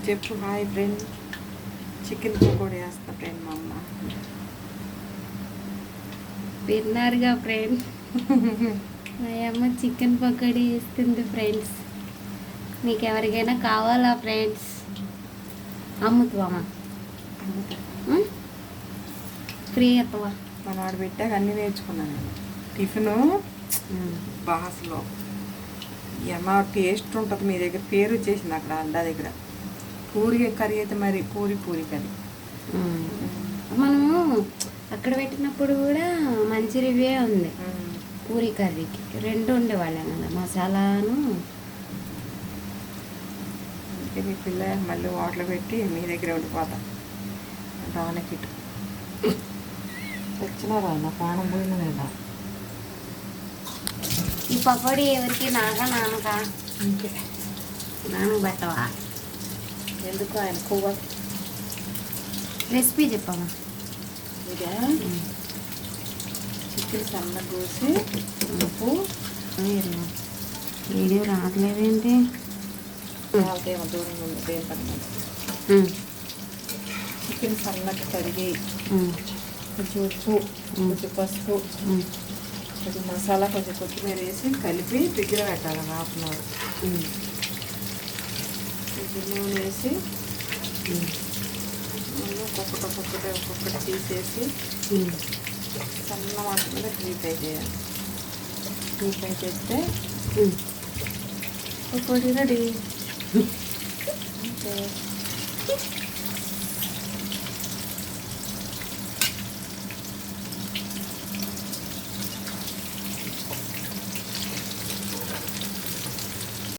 చెప్పు hi friend. Chicken pakodi వేస్తా friend మా అమ్మ. విన్నారుగా ఫ్రెండ్స్, మా అమ్మ చికెన్ పకోడీ వేస్తుంది ఫ్రెండ్స్. మీకు ఎవరికైనా కావాలా ఫ్రెండ్స్? అమ్ముతావా? ఫ్రీ అవుతావా? మన వాడు పెట్టాక అన్నీ నేర్చుకున్నాను నేను. టిఫిను బాస్లో ఏమో టేస్ట్ ఉంటుంది. మీ దగ్గర పేరు వచ్చేసింది అక్కడ అడ్డా దగ్గర. పూరి కర్రీ అయితే మరి పూరి కర్రీ. మనము అక్కడ పెట్టినప్పుడు కూడా మంచి రివ్యూ ఉంది. పూరి కర్రీకి 2 ఉండేవాళ్ళం కదా, మసాలాను. అందుకే మీ పిల్ల మళ్ళీ వాటర్ పెట్టి మీ దగ్గర ఉండిపోతా. రానకిట్ వచ్చినారా నా ప్రాణం పోయిన లేదా? ఈ పకోడీ ఎవరికి? నాకా నాన్నకా? ఇంకే నాన్న పెట్టవా? ఎందుకు ఆయన కొవ్వ. రెసిపీ చెప్పవా? ఇదే చికెన్ సన్న కోసి ఉప్పు. వీడియో రావట్లేదేంటి? వాళ్ళకేమో దూరంగా ఉంది దేని పక్కన. చికెన్ సన్నగా కడిగి కొంచెం ఉప్పు, కొంచెం పసుపు, కొంచెం మసాలా, కొంచెం కొత్తిమీర వేసి కలిపి ఫ్రిడ్జ్లో పెట్టాలి 1/2 అవర్. కొంచెం నూనె వేసి ఒక్కొక్కటి తీసేసి సన్న మంట మీద డీప్ ఫ్రై చేయాలి. డీప్ ఫ్రై చేస్తే పకోడీ రెడీ.